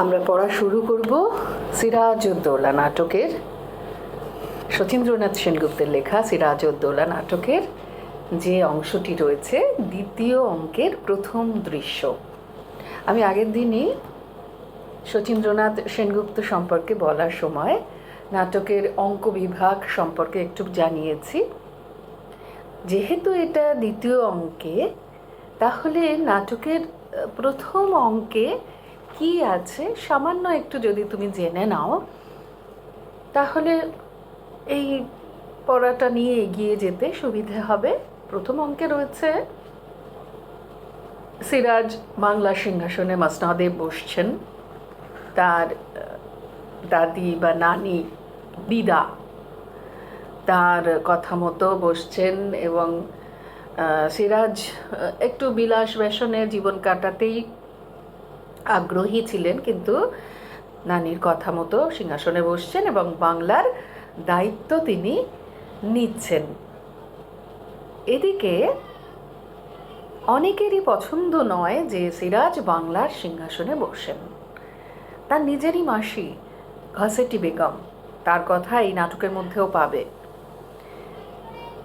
আমরা পড়া শুরু করব সিরাজউদ্দৌলা নাটকের, শচীন্দ্রনাথ সেনগুপ্তের লেখা সিরাজউদ্দৌলা নাটকের যে অংশটি রয়েছে দ্বিতীয় অঙ্কের প্রথম দৃশ্য। আমি আগের দিনই শচীন্দ্রনাথ সেনগুপ্ত সম্পর্কে বলার সময় নাটকের অঙ্ক বিভাগ সম্পর্কে একটু জানিয়েছি। যেহেতু এটা দ্বিতীয় অঙ্কে, তাহলে নাটকের প্রথম অঙ্কে কি আছে সামান্য একটু যদি তুমি জেনে নাও, তাহলে এই পড়াটা নিয়ে এগিয়ে যেতে সুবিধে হবে। প্রথম অঙ্কে রয়েছে সিরাজ বাংলা সিংহাসনে মসনদে বসছেন। তার দাদি বা নানি দিদা তার কথা মতো বসছেন এবং সিরাজ একটু বিলাস ব্যসনে জীবন কাটাতেই আগ্রহী ছিলেন, কিন্তু নানির কথা মতো সিংহাসনে বসছেন এবং বাংলার দায়িত্ব তিনি নিচ্ছেন। এদিকে অনেকেরই পছন্দ নয় যে সিরাজ বাংলার সিংহাসনে বসেন। তার নিজেরই মাসি ঘসেটি বেগম, তার কথা এই নাটকের মধ্যেও পাবে।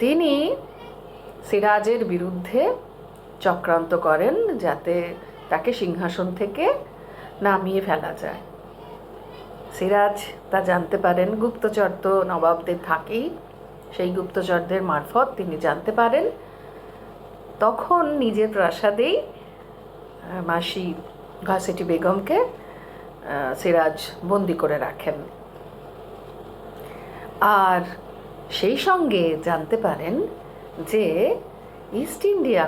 তিনি সিরাজের বিরুদ্ধে চক্রান্ত করেন যাতে তাকে সিংহাসন থেকে নামিয়ে ফেলা যায়। সিরাজ তা জানতে পারেন, গুপ্তচর তো নবাবদের থাকেই, সেই গুপ্তচরদের মারফত তিনি জানতে পারেন। তখন নিজের প্রাসাদেই মাসি ঘসেটি বেগমকে সিরাজ বন্দি করে রাখেন। আর সেই সঙ্গে জানতে পারেন যে ইস্ট ইন্ডিয়া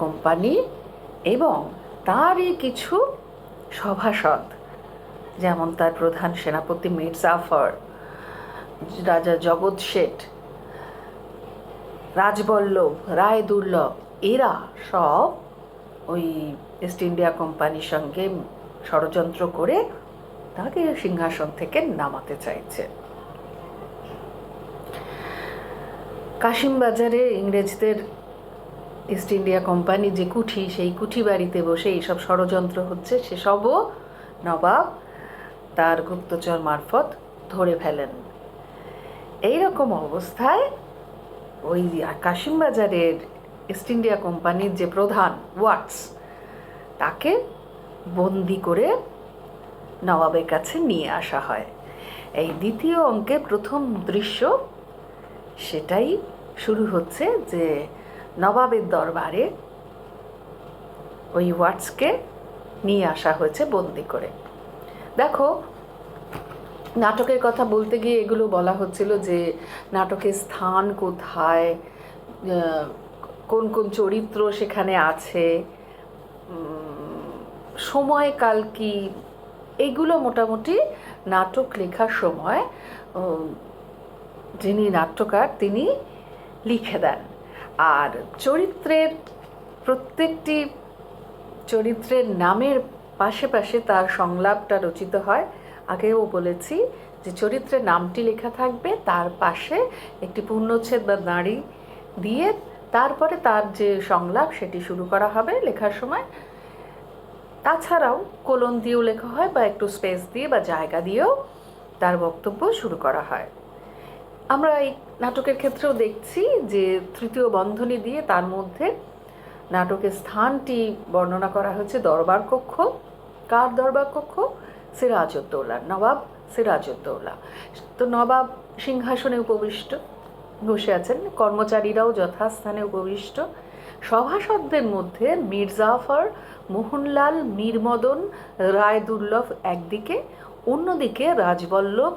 কোম্পানি এবং তারই কিছু সভাসদ, যেমন তার প্রধান সেনাপতি মীর জাফর, রাজা জগৎ শেঠ, রাজবল্লভ, রায় দুর্লভ, এরা সব ওই ইস্ট ইন্ডিয়া কোম্পানির সঙ্গে ষড়যন্ত্র করে তাকে সিংহাসন থেকে নামাতে চাইছে। কাশিমবাজারে ইংরেজদের ইস্ট ইন্ডিয়া কোম্পানি যে কুঠি, সেই কুঠি বাড়িতে বসে এইসব ষড়যন্ত্র হচ্ছে, সেসবও নবাব তার গুপ্তচর মারফত ধরে ফেলেন। এইরকম অবস্থায় ওই কাশিমবাজারের ইস্ট ইন্ডিয়া কোম্পানির যে প্রধান ওয়াটস, তাকে বন্দি করে নবাবের কাছে নিয়ে আসা হয়। এই দ্বিতীয় অঙ্কে প্রথম দৃশ্য সেটাই শুরু হচ্ছে যে নবাবের দরবারে ওই ওয়াটসকে নিয়ে আসা হয়েছে বন্দি করে। দেখো, নাটকের কথা বলতে গিয়ে এগুলো বলা হচ্ছিল যে নাটকের স্থান কোথায়, কোন কোন চরিত্র সেখানে আছে, সময়কাল কি, এগুলো মোটামুটি নাটক লেখার সময় যিনি নাট্যকার তিনি লিখে দেন। আর চরিত্রের প্রত্যেকটি চরিত্রের নামের পাশে পাশে তার সংলাপটা রচিত হয়। আগেও বলেছি যে চরিত্রের নামটি লেখা থাকবে, তার পাশে একটি পূর্ণচ্ছেদ বা দাঁড়ি দিয়ে তারপরে তার যে সংলাপ সেটি শুরু করা হবে লেখার সময়। তাছাড়াও কোলন দিয়েও লেখা হয় বা একটু স্পেস দিয়ে বা জায়গা দিয়েও তার বক্তব্য শুরু করা হয়। আমরা এই নাটকের ক্ষেত্রেও দেখছি যে তৃতীয় বন্ধনী দিয়ে তার মধ্যে নাটকের স্থানটি বর্ণনা করা হয়েছে দরবার কক্ষ। কার দরবার কক্ষ? সিরাজউদ্দৌলা, নবাব সিরাজউদ্দৌলা। তো নবাব সিংহাসনে উপবিষ্ট বসে আছেন, কর্মচারীরাও যথাস্থানে উপবিষ্ট। সভাসদদের মধ্যে মীর জাফর, মোহনলাল, মীরমদন, রায় দুর্লভ একদিকে, অন্যদিকে রাজবল্লভ,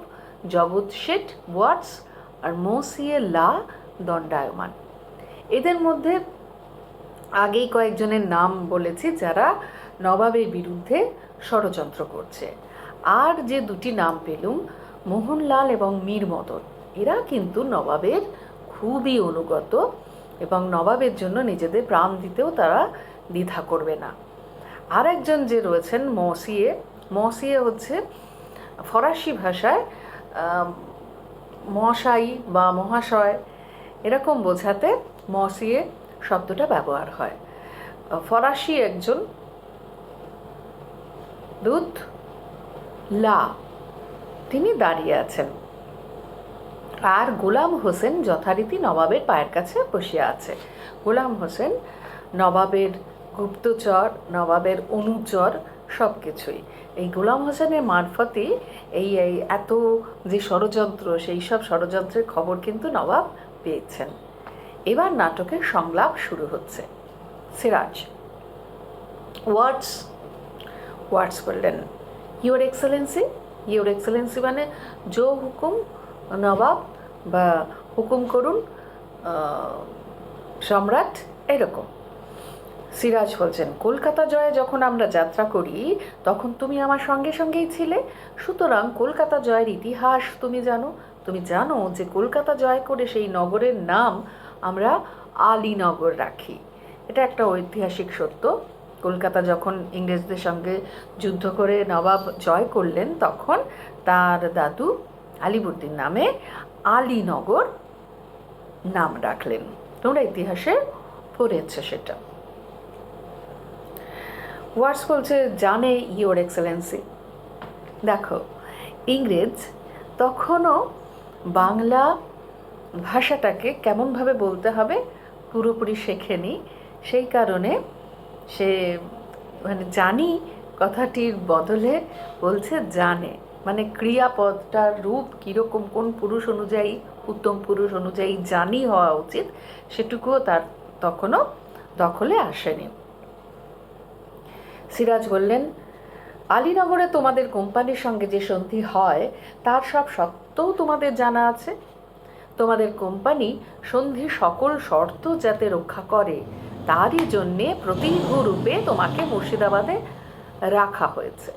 জগৎ শেঠ, ওয়াটস আর মৌসিয়ে লা দণ্ডায়মান। এদের মধ্যে আগেই কয়েকজনের নাম বলেছি যারা নবাবের বিরুদ্ধে ষড়যন্ত্র করছে। আর যে দুটি নাম পেলুম, মোহনলাল এবং মীরমদন, এরা কিন্তু নবাবের খুবই অনুগত এবং নবাবের জন্য নিজেদের প্রাণ দিতেও তারা দ্বিধা করবে না। আর একজন যে রয়েছেন মৌসিয়ে হচ্ছে ফরাসি ভাষায় মশাই বা মহাশয় এরকম বোঝাতে মৌসিয়ে শব্দটা ব্যবহার হয়। ফরাসি একজন দূত লা, তিনি দাঁড়িয়ে আছেন, আর গোলাম হোসেন যথারীতি নবাবের পায়ের কাছে বসিয়া আছে। গোলাম হোসেন নবাবের গুপ্তচর, নবাবের অনুচর, সব কিছুই। এই গোলাম হোসেনের মারফতই এই এই এত যে ষড়যন্ত্র, সেই সব ষড়যন্ত্রের খবর কিন্তু নবাব পেয়েছেন। এবার নাটকের সংলাপ শুরু হচ্ছে। সিরাজ ওয়ার্ডস ওয়ার্ডস বললেন, ইউর এক্সেলেন্সি। ইউর এক্সেলেন্সি মানে জো হুকুম নবাব, বা হুকুম করুন সম্রাট, এরকম। সিরাজ বলছেন, কলকাতা জয়ে যখন আমরা যাত্রা করি তখন তুমি আমার সঙ্গে সঙ্গেই ছিলে, সুতরাং কলকাতা জয়ের ইতিহাস তুমি জানো। তুমি জানো যে কলকাতা জয় করে সেই নগরের নাম আমরা আলীনগর রাখি। এটা একটা ঐতিহাসিক সত্য। কলকাতা যখন ইংরেজদের সঙ্গে যুদ্ধ করে নবাব জয় করলেন, তখন তার দাদু আলিবুদ্দিন নামে আলীনগর নাম রাখলেন। তোমরা ইতিহাসে পড়েছে সেটা। ওয়ার্ডস বলছে, জানে ইওর এক্সেলেন্সি। দেখো, ইংরেজ তখনও বাংলা ভাষাটাকে কেমনভাবে বলতে হবে পুরোপুরি শেখেনি, সেই কারণে সে মানে জানি কথাটির বদলে বলছে জানে, মানে ক্রিয়াপদটার রূপ কীরকম, কোন পুরুষ অনুযায়ী, উত্তম পুরুষ অনুযায়ী জানি হওয়া উচিত, সেটুকুও তার তখনও দখলে আসেনি। সিরাজ বললেন, আলীনগরে তোমাদের কোম্পানির সঙ্গে যে সন্ধি হয় তার সব সত্ত্বেও তোমাদের জানা আছে। তোমাদের কোম্পানি সন্ধি সকল শর্ত যাতে রক্ষা করে তারই জন্যে প্রতিভূ রূপে তোমাকে মুর্শিদাবাদে রাখা হয়েছে।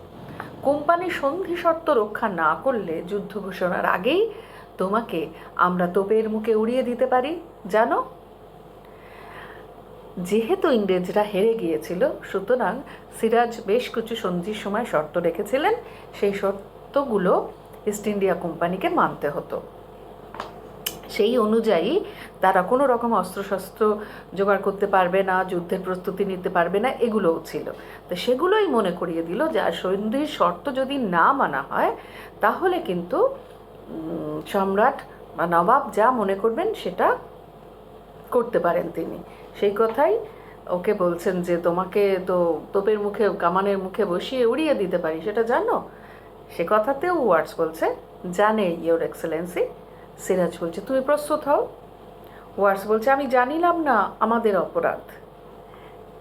কোম্পানি সন্ধি শর্ত রক্ষা না করলে যুদ্ধ ঘোষণার আগেই তোমাকে আমরা তোপের মুখে উড়িয়ে দিতে পারি, জানো। যেহেতু ইংরেজরা হেরে গিয়েছিল, সুতরাং সিরাজ বেশ কিছু সন্ধির সময় শর্ত রেখেছিলেন। সেই শর্তগুলো ইস্ট ইন্ডিয়া কোম্পানিকে মানতে হতো। সেই অনুযায়ী তারা কোনো রকম অস্ত্রশস্ত্র জোগাড় করতে পারবে না, যুদ্ধের প্রস্তুতি নিতে পারবে না, এগুলোও ছিল। তো সেগুলোই মনে করিয়ে দিল যে সন্ধির শর্ত যদি না মানা হয় তাহলে কিন্তু সম্রাট বা নবাব যা মনে করবেন সেটা করতে পারেন তিনি। সেই কথাই ওকে বলছেন যে তোমাকে তো তোপের মুখে, কামানের মুখে বসিয়ে উড়িয়ে দিতে পারি, সেটা জানো। সে কথাতেও ওয়ার্ডস বলছে, জানে ইওর এক্সেলেন্সি। সিরাজ বলছে, তুমি প্রস্তুত হও। ওয়ার্ডস বলছে, আমি জানিলাম না, আমাদের অপরাধ।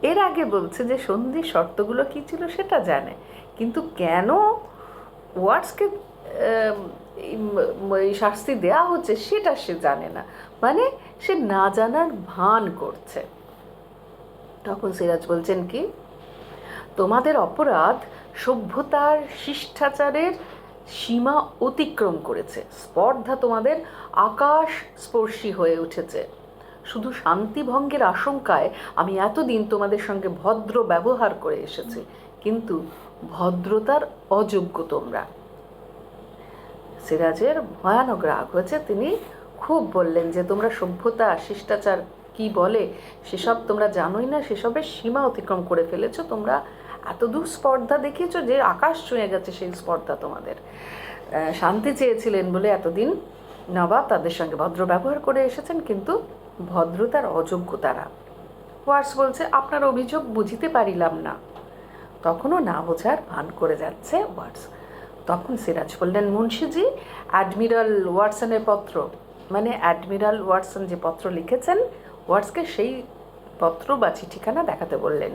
এর আগে বলছে যে সন্ধির শর্তগুলো কী ছিল সেটা জানে, কিন্তু কেন ওয়ার্ডসকে শাস্তি দেওয়া হচ্ছে সেটা সে জানে না, মানে সে না জানার ভান করছে। তখন সিরাজ বলছেন কি, তোমাদের অপরাধ সভ্যতার শিষ্টাচারের সীমা অতিক্রম করেছে। স্পর্ধা তোমাদের আকাশ স্পর্শী হয়ে উঠেছে। শুধু শান্তিভঙ্গের আশঙ্কায় আমি এতদিন তোমাদের সঙ্গে ভদ্র ব্যবহার করে এসেছি, কিন্তু ভদ্রতার অযোগ্য তোমরা। সিরাজের ভয়ানক রাগ হয়েছে। তিনি খুব বললেন যে তোমরা সভ্যতা শিষ্টাচার কি বলে সেসব তোমরা জানোই না, সেসবের সীমা অতিক্রম করে ফেলেছো। তোমরা এতদূর স্পর্ধা দেখিয়েছো যে আকাশ ছুঁয়ে গেছে সেই স্পর্ধা তোমাদের। শান্তি চেয়েছিলেন বলে এতদিন নবাব তাদের সঙ্গে ভদ্র ব্যবহার করে এসেছেন, কিন্তু ভদ্রতার অযোগ্য তারা। ওয়ার্ডস বলছে, আপনার অভিযোগ বুঝিতে পারিলাম না। তখনও না বোঝার ভান করে যাচ্ছে ওয়ার্ডস। তখন সিরাজ বললেন, মুন্সিজি, অ্যাডমিরাল ওয়াটসনের পত্র, মানে অ্যাডমিরাল ওয়াটসন যে পত্র লিখেছেন, ওয়ার্ডসকে সেই পত্র বা চিঠিখানা দেখাতে বললেন।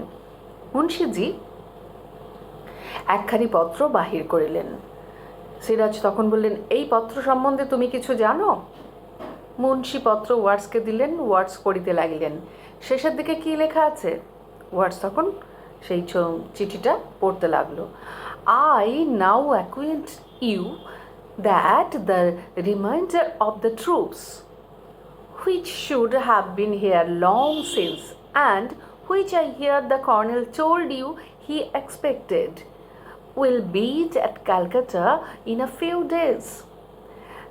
মুন্সিজি একখানি পত্র বাহির করিলেন। সিরাজ তখন বললেন, এই পত্র সম্বন্ধে তুমি কিছু জানো? মুন্সি পত্র ওয়ার্ডসকে দিলেন। ওয়ার্ডস পড়িতে লাগিলেন। শেষের দিকে কি লেখা আছে? ওয়ার্ডস তখন সেই চিঠিটা পড়তে লাগলো। I now acquaint you that the remainder of the troops, which should have been here long since, and which I hear the colonel told you he expected, will be at Calcutta in a few days.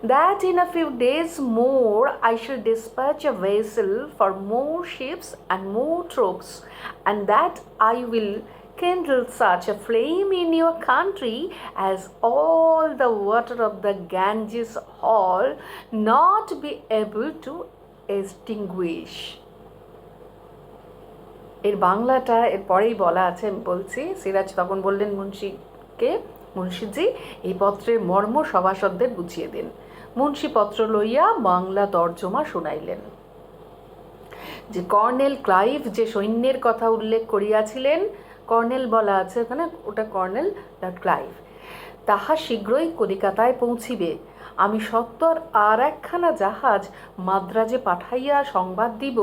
that in a few days more I shall dispatch a vessel for more ships and more troops, and that I will kindle such a flame in your country as all the water of the Ganges all not be able to extinguish. এর বাংলাটা এর পরেই বলা আছে, আমি বলছি। সিরাজ তখন বললেন মুন্সিকে, মুন্সিজি এই পত্রের মর্ম সভাসদদের বুঝিয়ে দিন। মুন্সি পত্র লইয়া বাংলা তর্জমা শুনাইলেন। যে কর্নেল ক্লাইভ যে সৈন্যের কথা উল্লেখ করিয়াছিলেন, কর্নেল বলা আছে ওখানে, ওটা কর্নেল ক্লাইভ, তাহা শীঘ্রই কলিকাতায় পৌঁছিবে। আমি সত্তর আর একখানা জাহাজ মাদ্রাজে পাঠাইয়া সংবাদ দিব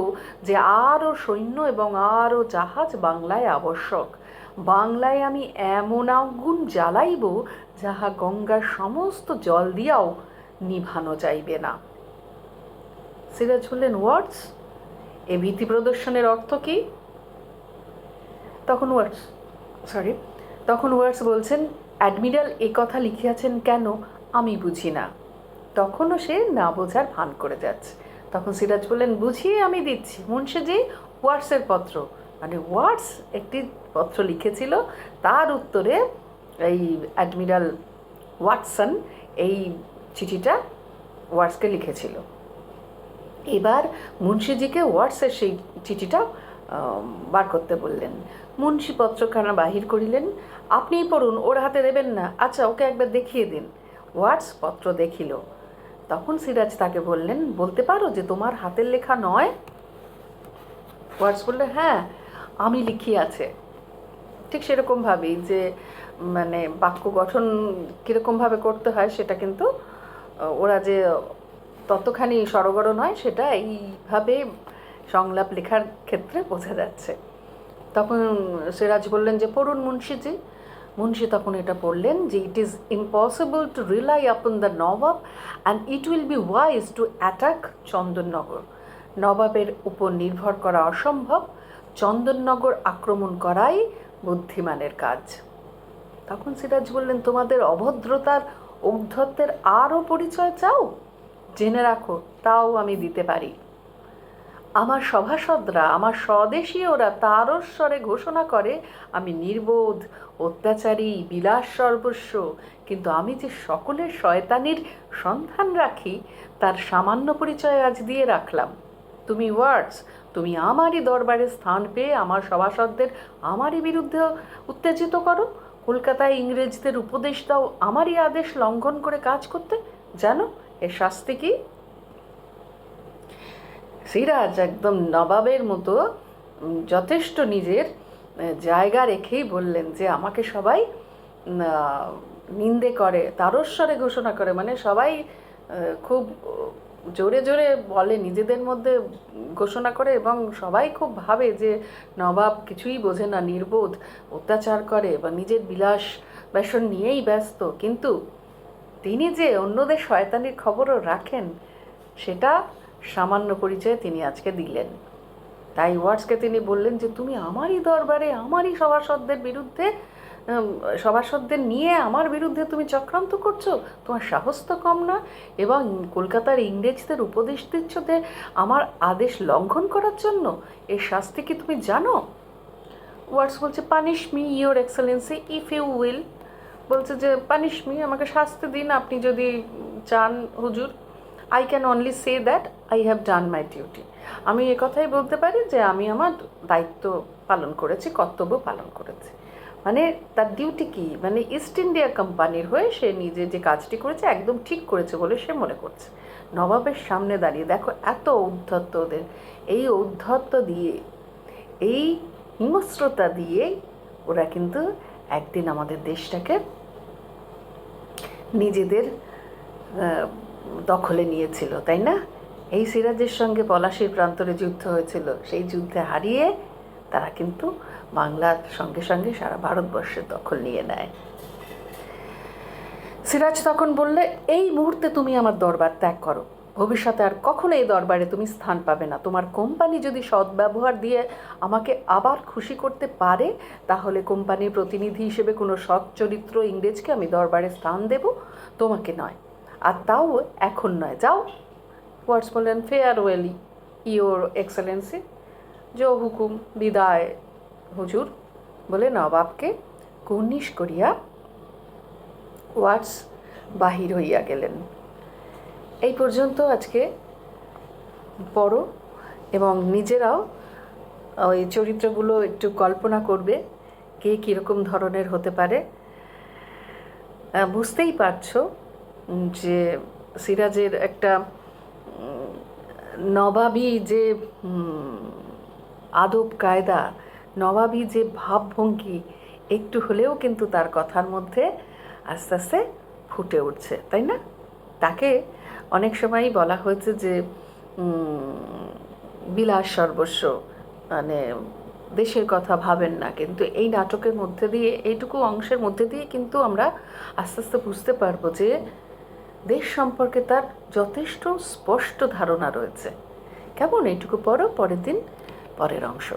যে আরও সৈন্য এবং আরও জাহাজ বাংলায় আবশ্যক। বাংলায় আমি এমন আগুন জ্বালাইব যাহা গঙ্গার সমস্ত জল দিয়াও নিভানো যাইবে না। সিরাজ বললেন, হোয়াটস? এ ভীতি প্রদর্শনের অর্থ কি? তখন ওয়ার্ডস বলছেন, অ্যাডমিরাল এ কথা লিখিয়াছেন কেন আমি বুঝি না। তখনও সে না বোঝার ভান করে যাচ্ছে। তখন সিরাজ বললেন, বুঝিয়ে আমি দিচ্ছি মুন্সিজি, ওয়ার্ডসের পত্র। মানে ওয়ার্ডস একটি পত্র লিখেছিল, তার উত্তরে এই অ্যাডমিরাল ওয়াটসন এই চিঠিটা ওয়ার্ডসকে লিখেছিল। এবার মুন্সিজিকে ওয়ার্ডসের সেই চিঠিটা বার করতে বললেন। মুন্সি পত্রখানা বাহির করিলেন। আপনিই পড়ুন, ওর হাতে দেবেন না। আচ্ছা, ওকে একবার দেখিয়ে দিন। ওয়ার্ডস পত্র দেখিল। তখন সিরাজ তাকে বললেন, বলতে পারো যে তোমার হাতের লেখা নয়? ওয়ার্ডস বললে, হ্যাঁ আমি লিখিয়াছে। ঠিক সেরকমভাবেই যে মানে বাক্য গঠন কীরকমভাবে করতে হয় সেটা কিন্তু ওরা যে ততখানি সরগর নয়, সেটা এইভাবে সংলাপ লেখার ক্ষেত্রে বোঝা যাচ্ছে। তখন সিরাজ বললেন যে পড়ুন মুন্সিজি। মুন্সি তখন এটা পড়লেন যে it is impossible to rely upon the nawab and it will be wise to attack Chandannagar. নবাবের উপর নির্ভর করা অসম্ভব, চন্দননগর আক্রমণ করাই বুদ্ধিমানের কাজ। তখন সিরাজ বললেন, তোমাদের অভদ্রতার ঔদ্ধত্যের আরও পরিচয় চাও? জেনে রাখো, তাও আমি দিতে পারি। আমার সভাসদরা, আমার স্বদেশীয়রা তারস্বরে ঘোষণা করে আমি নির্বোধ, অত্যাচারী, বিলাস সর্বস্ব, কিন্তু আমি যে সকলের শয়তানির সন্ধান রাখি তার সামান্য পরিচয় আজ দিয়ে রাখলাম। তুমি ওয়ার্ডস, তুমি আমারই দরবারে স্থান পেয়ে আমার সভাসদদের আমারই বিরুদ্ধে উত্তেজিত করো। কলকাতায় ইংরেজদের উপদেশ দাও আমারই আদেশ লঙ্ঘন করে কাজ করতে। জানো এর শাস্তি কি? সিরাজ একদম নবাবের মতো যথেষ্ট নিজের জায়গা রেখেই বললেন যে আমাকে সবাই নিন্দে করে, তারস্বরে ঘোষণা করে, মানে সবাই খুব জোরে জোরে বলে, নিজেদের মধ্যে ঘোষণা করে, এবং সবাই খুব ভাবে যে নবাব কিছুই বোঝে না, নির্বোধ, অত্যাচার করে বা নিজের বিলাস ব্যসন নিয়েই ব্যস্ত। কিন্তু তিনি যে অন্যদের শয়তানির খবরও রাখেন সেটা সামান্য পরিচয় তিনি আজকে দিলেন। তাই ওয়ার্ডসকে তিনি বললেন যে তুমি আমারই দরবারে আমারই সভাসদদের বিরুদ্ধে, সভাসদদের নিয়ে আমার বিরুদ্ধে তুমি চক্রান্ত করছো, তোমার সাহস তো কম না, এবং কলকাতার ইংরেজদের উপদেশ দিচ্ছ যে আমার আদেশ লঙ্ঘন করার জন্য। এর শাস্তি কি তুমি জানো? ওয়ার্ডস বলছে, punish me your excellency if you will. বলছে যে পানিশ মি, আমাকে শাস্তি দিন আপনি যদি চান হুজুর। I can only say that I have done my duty. আমি কথাই বলতে পারি যে আমি আমার দায়িত্ব পালন করেছি, কর্তব্য পালন করেছি। মানে তার ডিউটি কি, মানে ইস্ট ইন্ডিয়া কোম্পানির হয়ে সে নিজে যে কাজটি করেছে একদম ঠিক করেছে বলে সে মনে করছে। নবাবের সামনে দাঁড়িয়ে দেখো এত ঔদ্ধত্য ওদের, এই ঔদ্ধত্য দিয়ে, এই হিংস্রতা দিয়ে ওরা কিন্তু একদিন আমাদের দেশটাকে নিজেদের দখলে নিয়েছিল, তাই না? এই সিরাজের সঙ্গে পলাশীর প্রান্তরে যুদ্ধ হয়েছিল, সেই যুদ্ধে হারিয়ে তারা কিন্তু বাংলার সঙ্গে সঙ্গে সারা ভারতবর্ষের দখল নিয়ে নেয়। সিরাজ তখন বললে, এই মুহূর্তে তুমি আমার দরবার ত্যাগ করো, ভবিষ্যতে আর কখনো এই দরবারে তুমি স্থান পাবে না। তোমার কোম্পানি যদি সদ্ব্যবহার দিয়ে আমাকে আবার খুশি করতে পারে তাহলে কোম্পানির প্রতিনিধি হিসেবে কোনো সৎ চরিত্র ইংরেজকে আমি দরবারে স্থান দেব, তোমাকে নয়। আর তাও এখন নয়। যাও, ওয়ার্ডস বললেন, ফেয়ারওয়েল ইওর এক্সেলেন্সি, জো হুকুম, বিদায় হুজুর, বলে নবাবকে কুর্নিশ করিয়া ওয়ার্ডস বাহির হইয়া গেলেন। এই পর্যন্ত আজকে পড়ো এবং নিজেরাও ওই চরিত্রগুলো একটু কল্পনা করবে কে কীরকম ধরনের হতে পারে। বুঝতেই পারছো যে সিরাজের একটা নবাবী যে আদব কায়দা, নবাবী যে ভাবভঙ্গি একটু হলেও কিন্তু তার কথার মধ্যে আস্তে আস্তে ফুটে উঠছে, তাই না? তাকে অনেক সময়ই বলা হয়েছে যে বিলাস সর্বস্ব, মানে দেশের কথা ভাবেন না, কিন্তু এই নাটকের মধ্যে দিয়ে, এইটুকু অংশের মধ্যে দিয়ে কিন্তু আমরা আস্তে আস্তে বুঝতে পারবো যে দেশ সম্পর্কে তার যথেষ্ট স্পষ্ট ধারণা রয়েছে। কেমন? এইটুকু পরের দিন পরের অংশ।